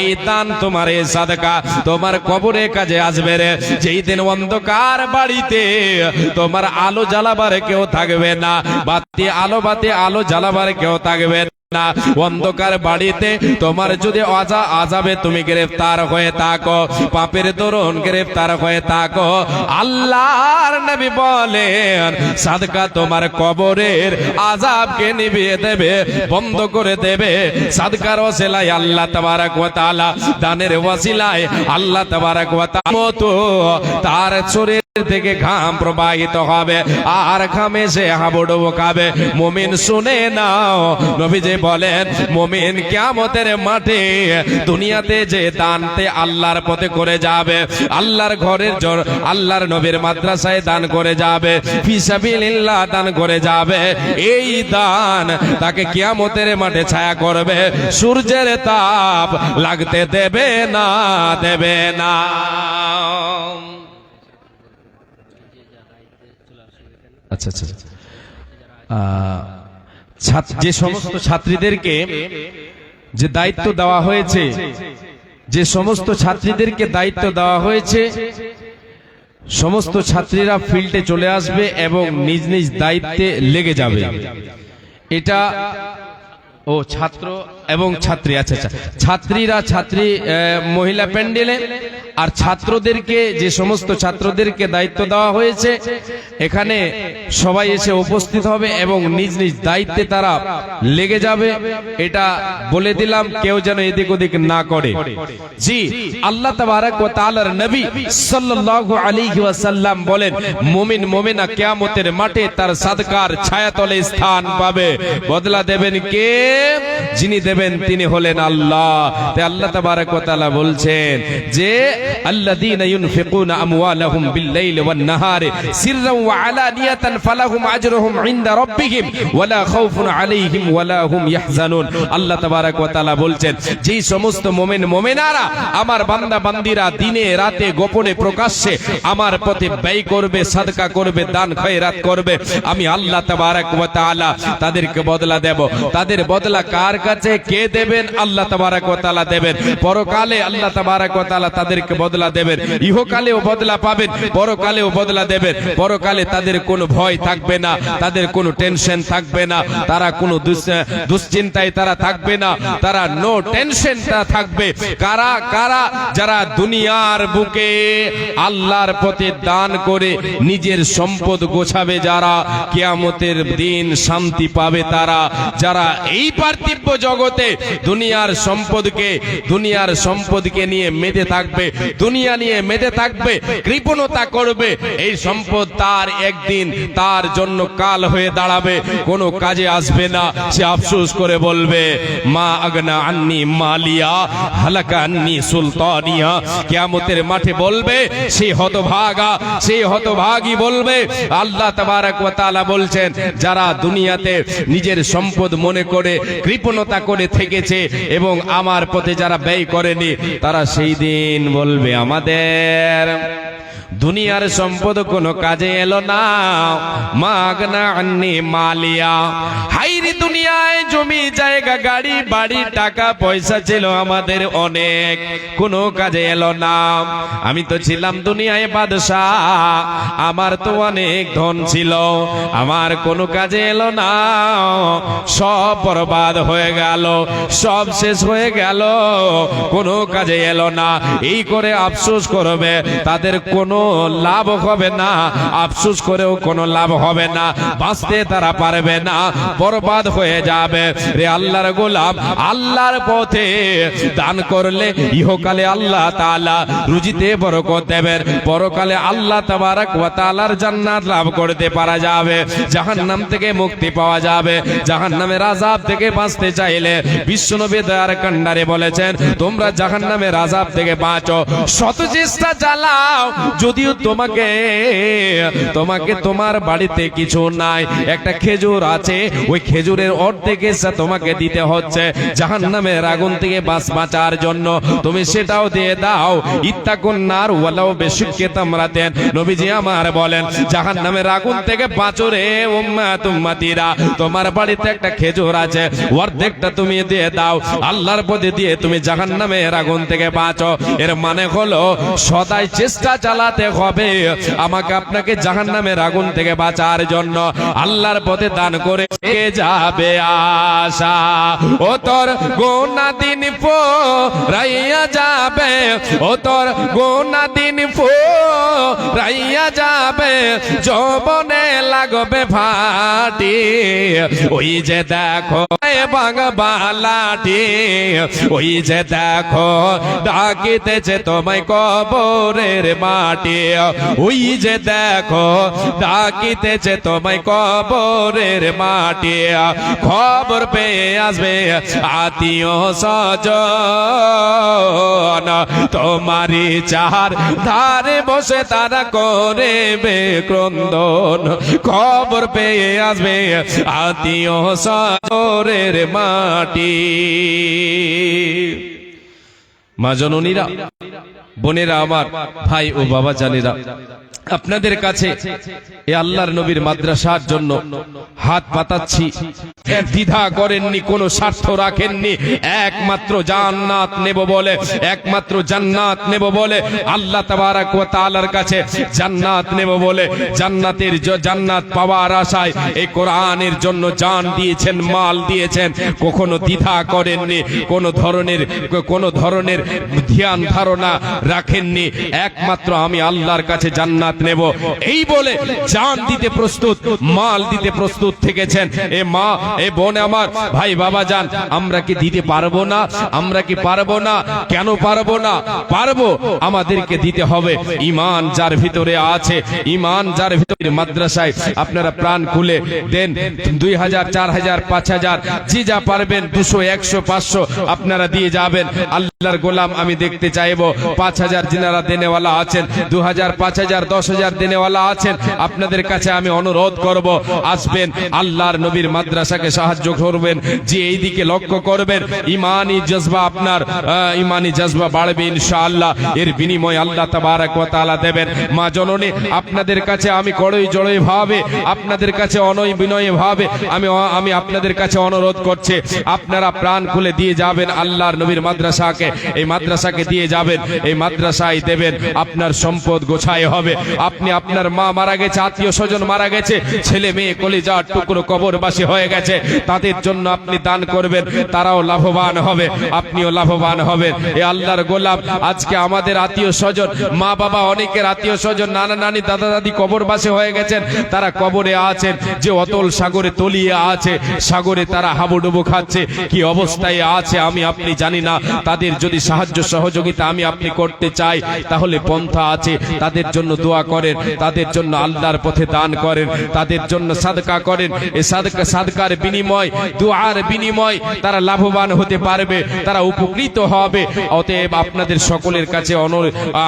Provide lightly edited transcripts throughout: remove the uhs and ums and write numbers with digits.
এই দান, তোমার এই সাদকা তোমার কবরে কাজে আসবে রে। যেই দিন অন্ধকার বাড়িতে তোমার আলো জ্বালাবার কেউ থাকবে না, বাতি আলো জ্বালাবার কেউ থাকবে না। অন্ধকার বাড়িতে তোমার যদি আযাবে তুমি গ্রেফতার হয়ে থাকো, পাপের দরুন গ্রেফতার হয়ে থাকো, আল্লাহর নবী বলেন সাদকা তোমার কবরের আযাবকে নিভিয়ে দেবে, বন্ধ করে দেবে। সাদকার ওসিলায় আল্লাহ তাবারক ওয়া তাআলা, দানের ওসিলায় আল্লাহ তাবারক ওয়া তাআলা তার শরীর থেকে ঘাম প্রবাহিত হবে, আর ঘামে সে হাবুডুবু খাবে। মুমিন শুনে নাও, নবীজি বলেন মুমিন কিয়ামতের মাঠে দুনিয়াতে যে দানতে আল্লাহর পথে করে যাবে, আল্লাহর ঘরের জন্য, আল্লাহর নবীর মাদ্রাসায় দান করে যাবে, ফিসাবিলিল্লাহ দান করে যাবে, এই দান তাকে কিয়ামতের মাঠে ছায়া করবে, সূর্যের তাপ লাগতে দেবে না, দেবে না। আচ্ছা আচ্ছা, যে সমস্ত ছাত্রীদেরকে যে দায়িত্ব দেওয়া হয়েছে, যে সমস্ত ছাত্রীদেরকে দায়িত্ব দেওয়া হয়েছে, সমস্ত ছাত্রীরা ফিল্ডে চলে আসবে এবং নিজ নিজ দায়িত্বে লেগে যাবে। এটা ও ছাত্র এবং ছাত্রী, আচ্ছা আচ্ছা, ছাত্রীরা ছাত্রী মহিলা প্যান্ডেলে, আর ছাত্রদেরকে যে সমস্ত ছাত্রদেরকে দায়িত্ব দেওয়া হয়েছে এখানে সবাই এসে উপস্থিত হবে এবং নিজ নিজ দায়িত্বে তারা লেগে যাবে। এটা বলে দিলাম, কেউ যেন এদিক ওদিক না করে। জি, আল্লাহ তাবারক ওয়া তাআলার নবী সাল্লাল্লাহু আলাইহি ওয়াসাল্লাম বলেন মুমিন মুমিনা কিয়ামতের মাঠে তার সাদকার ছায়াতলে স্থান পাবে। বদলা দেবেন কে? যিনি দেবেন তিনি হলেন আল্লাহ। তাই আল্লাহ তাবারক ওয়া তাআলা বলছেন যে আল্লাযীনা ইউনফিকুনা আমওয়ালাহুম বিল-লাইলি ওয়ান-নাহারি সিররান ওয়া আলানিয়াতান ফালাহুম আজরুহুম ইনদা রাব্বিহিম ওয়ালা খাউফুন আলাইহিম ওয়ালা হুম ইয়াহজানুন। আল্লাহ তাবারক ওয়া তাআলা বলছেন যেই সমস্ত মুমিন মুমিনারা আমার বান্দা বান্দিরা দিনে রাতে গোপনে প্রকাশ্যে আমার পথে ব্যয় করবে, সাদকা করবে, দান খয়রাত করবে, আমি আল্লাহ তাবারক ওয়া তাআলা তাদেরকে বদলা দেব। তাদের বদলা কার কাছে? কে দেবেন? আল্লাহ তাবারক ওয়া তাআলা দেবেন। পরকালে আল্লাহ তাবারক ওয়া তাআলা তাদেরকে বদলা দেবেন, ইহকালেও বদলা পাবেন, পরকালেও বদলা দেবেন। পরকালে তাদের কোনো ভয় থাকবে না, তাদের কোনো টেনশন থাকবে না, তারা কোনো দুশ্চিন্তায় তারা থাকবে না, তারা নো টেনশন তারা থাকবে। কারা কারা? যারা দুনিয়ার বুকে আল্লাহর পথে দান করে নিজের সম্পদ গোছাবে, যারা কিয়ামতের দিন শান্তি পাবে, তারা যারা এই পার্থিব জগতে দুনিয়ার সম্পদকে নিয়ে মেতে থাকবে, দুনিয়া নিয়ে মেতে থাকবে, কৃপণতা করবে, এই সম্পদ তার একদিন তার জন্য কাল হয়ে দাঁড়াবে, কোনো কাজে আসবে না। সে আফসোস করে বলবে মা আগনা আন্নি মালিয়া হালাকা আন্নি সুলতানিয়া। কিয়ামতের মাঠে বলবে সেই হতভাগা, সেই হতভাগী বলবে। আল্লাহ তাবারক ওয়া তাআলা বলছেন যারা দুনিয়াতে নিজের সম্পদ মনে করে কৃপণতা করে থেকেছে এবং আমার পথে যারা ব্যয় করেনি, তারা সেই দিন বলবে আমাদের দুনিয়ার সম্পদ কোনো কাজে এলো না। মাগনা আন্নি মালিয়া, হাইরে দুনিয়ায় জমি জায়গা গাড়ি বাড়ি টাকা পয়সা ছিল আমাদের অনেক, কোনো কাজে এলো না। আমি তো ছিলাম দুনিয়ায় বাদশা, আমার তো অনেক ধন ছিল, আমার কোনো কাজে এলো না, সব বরবাদ হয়ে গেল, সব শেষ হয়ে গেল, কোনো কাজে এলো না। এই করে আফসোস করবে, তাদের কোনো লাভ হবে না, আফসোস করেও কোনো লাভ হবে না, বাঁচতে তারা পারবে না, বরবাদ হয়ে যাবে। রে আল্লাহর গোলাম, আল্লাহর পথে দান করলে ইহকালে আল্লাহ তাআলা রুজিতে বরকত দেবেন, পরকালে আল্লাহ তাবারক ওয়া তাআলার জান্নাত লাভ করতে পারা যাবে, জাহান্নাম থেকে মুক্তি পাওয়া যাবে। জাহান্নামের আযাব থেকে বাঁচতে চাইলে বিশ্বনবী দয়ার কান্ডারে বলেছেন তোমরা জাহান্নামের আযাব থেকে বাঁচো, শত চেষ্টা চালাও, যদিও তোমাকে তোমার বাড়িতে কিছু নাই, একটা খেজুর আছে, ওই খেজুরের অর্ধেক হিস্সা তোমাকে দিতে হচ্ছে জাহান্নামের আগুন থেকে বাঁচার জন্য, তুমি সেটাও দিয়ে দাও। ইত্তাকুন নার ওয়ালাউ বিশিক্কি তামরাতিন। নবীজি আমার বলেন জাহান্নামের আগুন থেকে বাঁচো রে উম্মত উম্মতিরা। তোমার বাড়িতে একটা খেজুর আছে, অর্ধেকটা তুমি দিয়ে দাও, আল্লাহর পথে দিয়ে তুমি জাহান্নামের আগুন থেকে বাঁচো। এর মানে হলো সদাই চেষ্টা চালাতে হবে আমাকে আপনাকে জাহান্নামের আগুন থেকে বাঁচার জন্য। আল্লাহর পথে দান করে যাবে আশা, ও তোর গোনা দিন রাইয়া যাবে, ও তোর গোনা দিন রাইয়া যাবে, যৌবনে লাগবে ভাটি। ওই যে দেখো বাংলাটি, ওই যে দেখো ডাকিতেছে তোমায় কবরের মাটি, ওই যে দেখো ডাকিতেছে তোমায় কবরের মাটি। খবর পেয়ে আসবে আত্মীয় স্বজন, তোমারই চার ধারে বসে তারা করবে ক্রন্দন। খবর পেয়ে আসবে আত্মীয় স্বজনের মাটি। মা জননীরা, বোনেরা আমার, ভাই ও বাবা জানেরা, আপনাদের কাছে এ আল্লাহর নবীর মাদ্রাসার জন্য হাত পাতাচ্ছি। দ্বিধা করেননি, কোনো স্বার্থ রাখেননি, একমাত্র জান্নাত নেব বলে, একমাত্র জান্নাত নেব বলে, আল্লাহ তাবারাক ওয়া তাআলার কাছে জান্নাত নেব বলে, জান্নাত পাওয়ার আশায় এই কোরআনের জন্য জান দিয়েছেন, মাল দিয়েছেন। কখনো দ্বিধা করেননি, কোনো ধরনের ধ্যান ধারণা রাখেননি। একমাত্র আমি আল্লাহর কাছে জান্নাত নেব এই বলে জান দিতে প্রস্তুত, মাল দিতে প্রস্তুত থেকেছেন। এ মা, এ বোন আমার, ভাই বাবা জান, আমরা কি দিতে পারবো না? আমরা কি পারবো না? কেন পারবো না? পারবো, আমাদেরকে দিতে হবে। ঈমান যার ভিতরে আছে, ঈমান যার ভিতরে, মাদ্রাসায় আপনারা প্রাণ খুলে দেন। 2000, 4000, 5000 যে যা পারবেন, 200, 100, 500 আপনারা দিয়ে যাবেন। আল্লাহর গোলাম আমি দেখতে চাইবো 5000 যিনারা দেনেওয়ালা আছেন, 2000, 5000, 10,000 দেনেওয়ালা আছেন, আপনাদের কাছে আমি অনুরোধ করব, আসবেন, আল্লাহর নবীর মাদ্রাসাকে সাহায্য করবেন। যে এই দিকে লক্ষ্য করবেন, ইমানি জজবা, আপনার ইমানি জজবা বাড়বে ইনশাআল্লাহ। এর বিনিময় আল্লাহ তাবারাক ওয়া তাআলা দেবেন। মা জননী, আপনাদের কাছে আমি করই জড়ই ভাবে, আপনাদের কাছে অনয় বিনয় ভাবে আমি আপনাদের কাছে অনুরোধ করছি, আপনারা প্রাণ খুলে দিয়ে যাবেন আল্লাহর নবীর মাদ্রাসাকে। এই মাদ্রাসাকে দিয়ে যাবেন, এই মাদ্রাসায় দেবেন, আপনার সম্পদ গোছায় হবে। আপনি, আপনার মা মারা গেছে, আত্মীয় স্বজন মারা গেছে, ছেলে মেয়ে কলিজার টুকরো কবরবাসী হয়ে গেছে, তাদের জন্য আপনি দান করবেন, তারাও লাভবান হবে, আপনিও লাভবান হবেন। এ আল্লাহর গোলাম, আজকে আমাদের আত্মীয় স্বজন, মা বাবা, অনেকের আত্মীয় স্বজন, নানা নানি, দাদা দাদি কবরবাসী হয়ে গেছেন, তারা কবরে আছেন, যে অতল সাগরে তলিয়ে আছে, সাগরে তারা হাবুডুবু খাচ্ছে, কি অবস্থায় আছে আমি আপনি জানি না। তাদের যদি সাহায্য সহযোগিতা আমি আপনি করতে চাই, তাহলে পন্থা আছে, তাদের জন্য দোয়া করেন, তাদের জন্য আল্লাহর পথে দান করেন, তাদের জন্য সাদকা করেন। এই সাদকার বিনিময়, দুআর বিনিময় তারা লাভবান হতে পারবে, তারা উপকৃত হবে। অতএব আপনাদের সকলের কাছে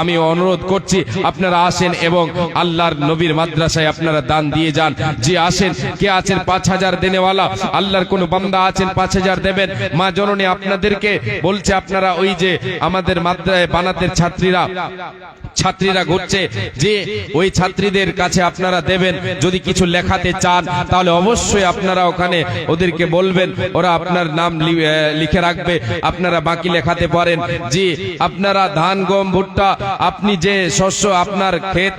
আমি অনুরোধ করছি, আপনারা আসেন এবং আল্লাহর নবীর মাদ্রাসায় আপনারা দান দিয়ে যান। যে আসেন, কে আছেন 5000 দেনেওয়ালা, আল্লাহর কোন বান্দা আছেন 5000 দেবেন। মা জননী আপনাদেরকে বলছে, আপনারা ওই যে আমাদের মাদ্রাসায় বানাতের ছাত্রীরা ঘুরছে, যে ওই ছাত্রীদের কাছে আপনারা দেবেন। যদি কিছু লেখাতে চান তাহলে অবশ্যই আপনারা ওখানে ওদেরকে বলবেন, ওরা আপনার নাম লিখে রাখবে, আপনারা বাকি লেখাতে পারেন। যে আপনারা ধান, গম, ভুট্টা, আপনি যে শস্য, আপনার ক্ষেত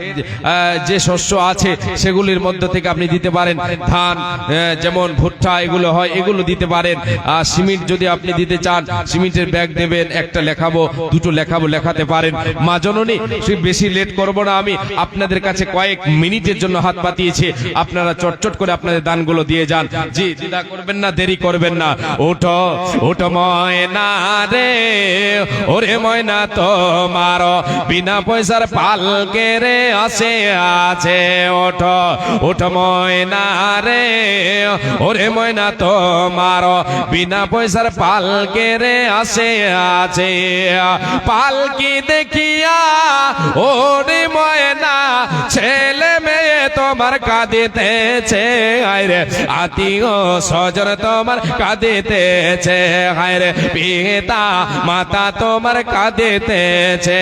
যে শস্য আছে সেগুলির মধ্যে থেকে আপনি দিতে পারেন। ধান, যেমন ভুট্টা এগুলো হয়, এগুলো দিতে পারেন। আর সিমেন্ট যদি আপনি দিতে চান, সিমেন্টের ব্যাগ দেবেন, একটা লেখাবো, দুটো লেখাবো, লেখাতে পারেন। মা জননী, বেশি লেট করব না, আমি আপনাদের কাছে কয়েক মিনিটের জন্য হাত পাতিয়েছি, আপনারা চটচট করে আপনাদের দানগুলো দিয়ে যান। জি, দ্বিধা করবেন না, দেরি করবেন না। ওঠো ওঠো ময়না রে, ওরে ময়না তোমার বিনা পয়সার পালকে রে আসে আছে ওঠো ওঠো ময়না রে ওরে ময়না তোমার বিনা পয়সার পালকে রে আসে আছে পালকি দেখিয়া ওরে ময়না ছেলে মেয়ে তোমার কাঁদিতেছে আইরে আত্মীয় স্বজন তোমার কাঁদিতেছে আইরে পিতা মাতা তোমার কাঁদিতেছে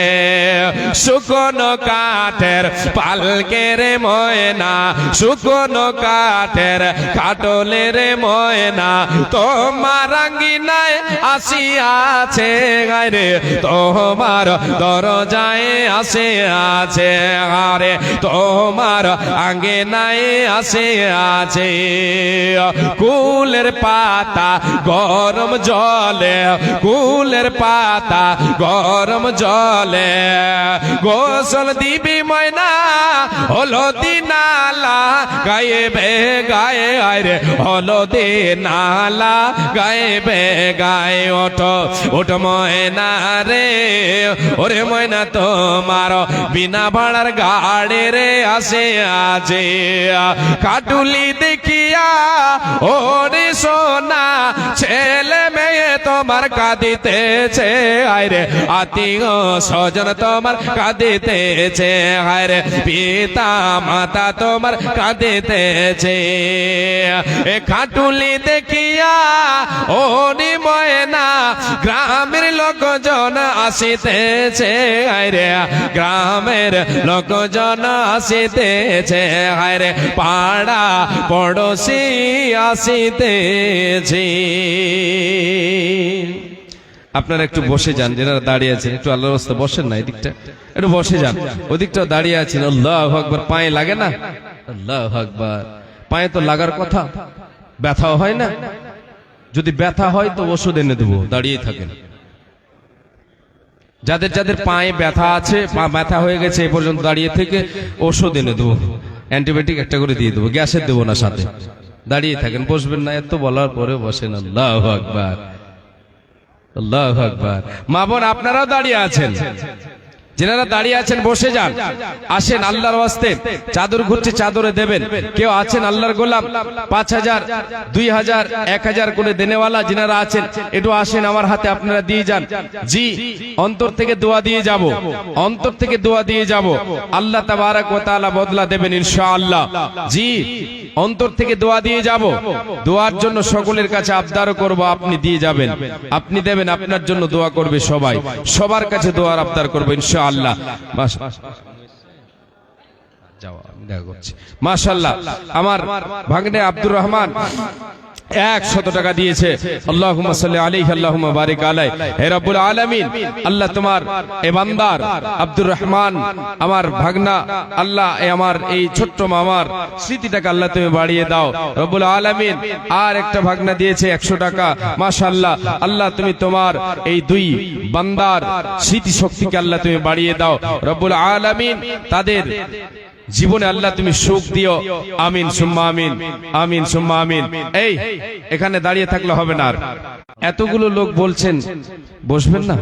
শুকনো কাঠের পালকে রে ময়না শুকনো কাঠের কাটলে রে ময়না তোমার আঙ্গিনায় আসিয়াছে আরে তোমার দরজায় আসে আছে আরে তোমার আঙ্গিনায় আসে আছে কুলের পাতা গরম জলে কুলের পাতা গরম জলে গোসল দিবি ময়না হলদি নালা গায়ে বে গায়ে আরে হলদি নালা গায়ে বে গায়ে ওঠো ওঠো ময়না রে ওরে ময়না তোমার বিনা ভাড়ার গাড়ি রে আসে আছে কাটুলি দেখিয়া ওরে সোনা ছেলে মেয়ে তোমার কাঁদিতেছে আরে আত্মীয় স্বজন তোমার কাঁদিতেছে আরে পিতা মাতা তোমার কাঁদিতেছে এ কাটুলি দেখিয়া ওরে ময়না গ্রামের লোকজন আসিতেছে আরে গ্রামের লোকজন আসিতেছে আরে পাড়া পড়োশি আসিতেছে আপনারা একটু বসে যান যারা দাঁড়িয়ে আছেন একটু আল্লাহর রাস্তায় বসেন না এদিকটা একটু বসে যান ওদিকটা দাঁড়িয়ে আছেন আল্লাহু আকবার পায়ে লাগে না আল্লাহু আকবার পায়ে তো লাগার কথা ব্যথাও হয় না যদি ব্যথা হয় তো ওষুধ এনে দেবো দাঁড়িয়ে থাকেন যাদের যাদের পায়ে ব্যথা আছে পা ব্যথা হয়ে গেছে এ পর্যন্ত দাঁড়িয়ে থেকে ওষুধ এনে দেবো অ্যান্টিবায়োটিক একটা করে দিয়ে দেবো গ্যাসের দেবো না সাথে দাঁড়িয়ে থাকেন বসবেন না এত বলার পরে বসেন আল্লাহু আকবার আল্লাহু আকবার মা বোন আপনারাও দাঁড়িয়ে আছেন যারা দাঁড়িয়ে আছেন বসে যান আসেন আল্লাহর ওয়াস্তে চাদর ঘুরছে চাদরে দেবেন কেউ আছেন আল্লাহর গোলাম 5000 2000 1000 করে দেনেওয়ালা যারা আছেন একটু আসেন আমার হাতে আপনারা দিয়ে যান জি অন্তর থেকে দোয়া দিয়ে যাব অন্তর থেকে দোয়া দিয়ে যাব আল্লাহ তাবারক ওয়া তাআলা বদলা দেবেন ইনশাআল্লাহ জি অন্তর থেকে দোয়া দিয়ে যাব দোয়ার জন্য সকলের কাছে আবদার করব আপনি দিয়ে যাবেন আপনি দেবেন আপনার জন্য দোয়া করবে সবাই সবার কাছে দোয়ার আবদার করব ইনশাআল্লাহ মাশাআল্লাহ আমার ভাগ্নে আব্দুর রহমান 100 টাকা দিয়েছে আল্লাহুম্মা সাল্লি আলাইহি আল্লাহুম্মা বারিক আলাইহি হে রব্বুল আলামিন আল্লাহ তোমার এ বান্দার আব্দুর রহমান আমার ভাগনা আল্লাহ আমার এই ছোট্ট মামার স্মৃতিটাকে আল্লাহ তুমি বাড়িয়ে দাও রব্বুল আলামিন আর একটা ভাগনা দিয়েছে 100 টাকা মাশাআল্লাহ আল্লাহ তুমি তোমার এই দুই বান্দার স্মৃতি শক্তিকে আল্লাহ তুমি বাড়িয়ে দাও রব্বুল আলামিন তাদের জীবনে আল্লাহ তুমি সুখ দিও আমিন সুম্মা আমিন আমিন সুম্মা আমিন এই এখানে দাঁড়িয়ে থাকলে হবে না আর এতগুলো লোক বলছেন বসবেন না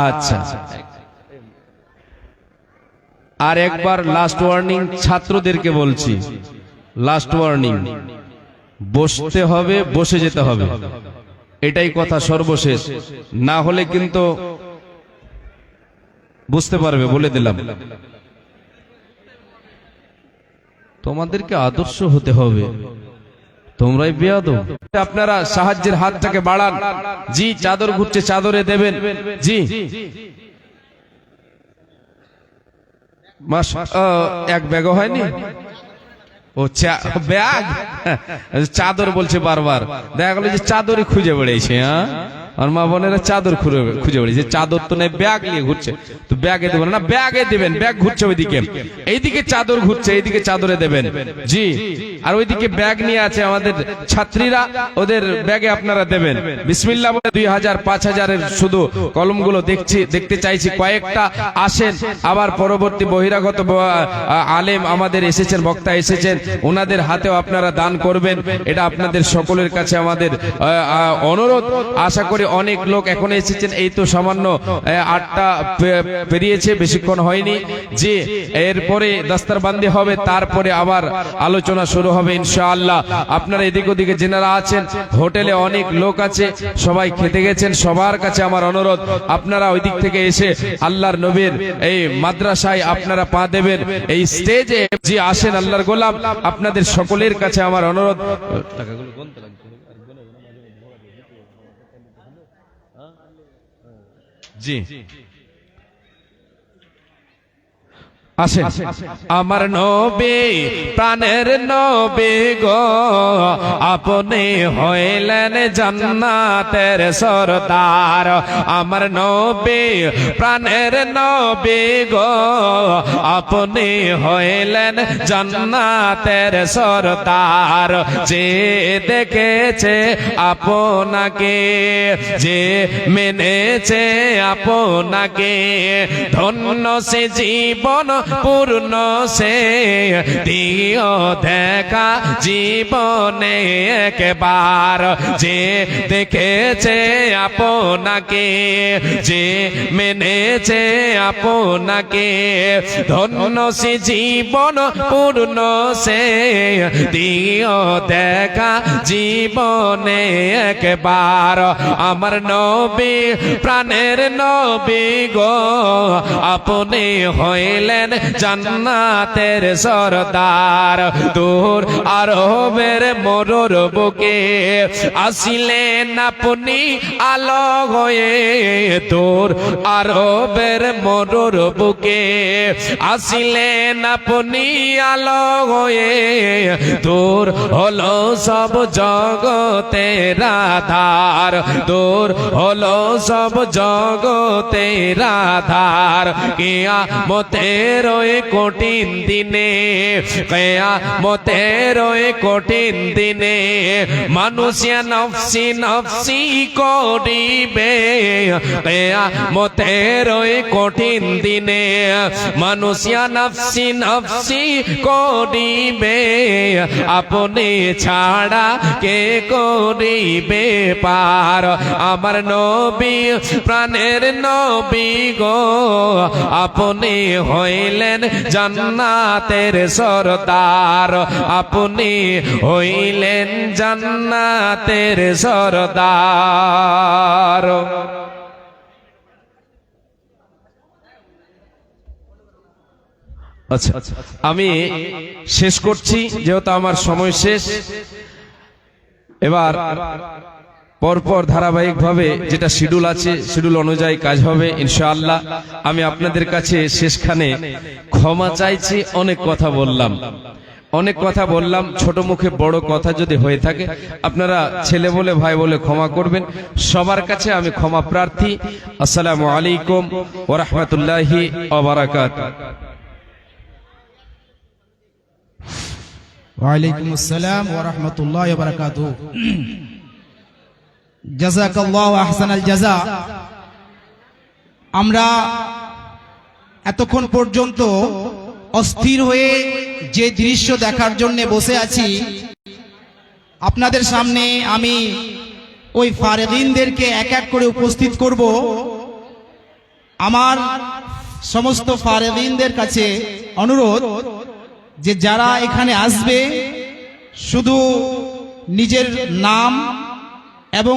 আচ্ছা আর একবার লাস্ট ওয়ার্নিং ছাত্রদেরকে বলছি লাস্ট ওয়ার্নিং বসতে হবে বসে যেতে হবে এটাই কথা সর্বশেষ না হলে কিন্তু বুঝতে পারবে বলে দিলাম তোমাদেরকে আদর্শ হতে হবে তোমরাই বেয়াদব আপনারা সাহায্যের হাতটাকে বাড়ান জি চাদর ঘুরছে চাদরে দেবেন জি মাস এক ব্যাগও হয়নি ও ব্যাগ চাদর বলছে বারবার দেখা গেল যে চাদরই খুঁজে বেড়েছে হ্যাঁ আর মা বোনেরা চাদর খুঁজে বেড়েছে চাদর তো নেই ব্যাগ নিয়ে ঘুরছে তো ব্যাগে দেবেন না ব্যাগে দেবেন ব্যাগ ঘুরছে ওইদিকে এইদিকে চাদর ঘুরছে এইদিকে চাদরে দেবেন জি আর ওইদিকে ব্যাগ নিয়ে আছে আমাদের ছাত্রীরা, ওদের ব্যাগে আপনারা দেবেন। বিসমিল্লাহ বলে 2000 5000 শুধু কলমগুলো দেখতে চাইছি, কয়েকটা আসেন। আবার পরবর্তী বহিরাগত আলেম আমাদের এসেছেন, বক্তা এসেছেন, ওনাদের হাতেও আপনারা দান করবেন। এটা আপনাদের সকলের কাছে আমাদের অনুরোধ। আশা করি অনেক লোক এখন এসেছেন, এই তো সামান্য 8টা পেরিয়েছে, বেশিক্ষণ হয়নি। যে এরপরে দস্তরবন্দি হবে, তারপরে আবার আলোচনা শুরু হবে ইনশাআল্লাহ। আপনারা এদিক ওদিকে যেনারা আছেন, হোটেলে অনেক লোক আছে, সবাই খেতে গেছেন, সবার কাছে আমার অনুরোধ আপনারা ওই দিক থেকে এসে আল্লাহর নবীর এই মাদ্রাসায় আপনারা পা দেবেন। এই স্টেজে যে আসেন আল্লাহর গোলাম, আপনাদের সকলের কাছে আমার অনুরোধ। জি আসেন। আমার নবী প্রাণের নবী গো, আপনি হইলেন জান্নাতের সরদার। আমার নবী প্রাণের নবী গো, আপনি হইলেন জান্নাতের সরদার। যে দেখেছে আপনাকে, যে মেনেছে আপনাকে, ধন্য সে জীবন পূর্ণ সে দিও দেখা জীবনে একবার। যে দেখেছে আপনাকে, যে মেনেছে আপনাকে, ধন্য সে জীবন পূর্ণ সে দিও দেখা জীবনে একবার। আমার নবী প্রাণের নবী গো, আপনি হইলেন জান্নাতের সরদার। দূর আরবের মরুর বুকে আসিলেন আপনি আলো হয়ে। দূর আরবের মরুর বুকে আসিলেন আপনি আলো হয়ে। দূর হলো সব জগতের আধার, দূর হলো সব জগতের আধার। কিয়ামতের ওই কঠিন দিনে, কিয়ামতের ওই কঠিন দিনে মানুষিয়া নফসি নফসি করিবে। কিয়ামতের ওই কঠিন দিনে মানুষিয়া নফসি নফসি করিবে। আপনি ছাড়া কে করিবে পার। আমার নবী প্রাণের নবী গো, আপনি হইলেন জান্নাতের সরদার। আপনি হইলেন জান্নাতের সরদার। আচ্ছা, আমি শেষ করছি যেহেতু আমার সময় শেষ। এবার পরপর ধারাবাহিকভাবে যেটা শিডিউল আছে, শিডিউল অনুযায়ী কাজ হবে ইনশাআল্লাহ। আমি আপনাদের কাছে শেষখানে ক্ষমা চাইছি, অনেক কথা বললাম, অনেক কথা বললাম, ছোট মুখে বড় কথা যদি হয়ে থাকে আপনারা ছেলে বলে ভাই বলে ক্ষমা করবেন। সবার কাছে আমি ক্ষমা প্রার্থী। আসসালামু আলাইকুম ওয়া রাহমাতুল্লাহি ওয়া বারাকাতুহু। ওয়া আলাইকুম আসসালাম ওয়া রাহমাতুল্লাহি ওয়া বারাকাতুহু। জাযাকাল্লাহু আহসানাল জাযা। আমরা এতক্ষণ পর্যন্ত অস্থির হয়ে যে দৃশ্য দেখার জন্য বসে আছি, আপনাদের সামনে আমি ওই ফারেগিনদেরকে এক এক করে উপস্থিত করব। আমার সমস্ত ফারেগিনদের কাছে অনুরোধ যে যারা এখানে আসবে শুধু নিজের নাম এবং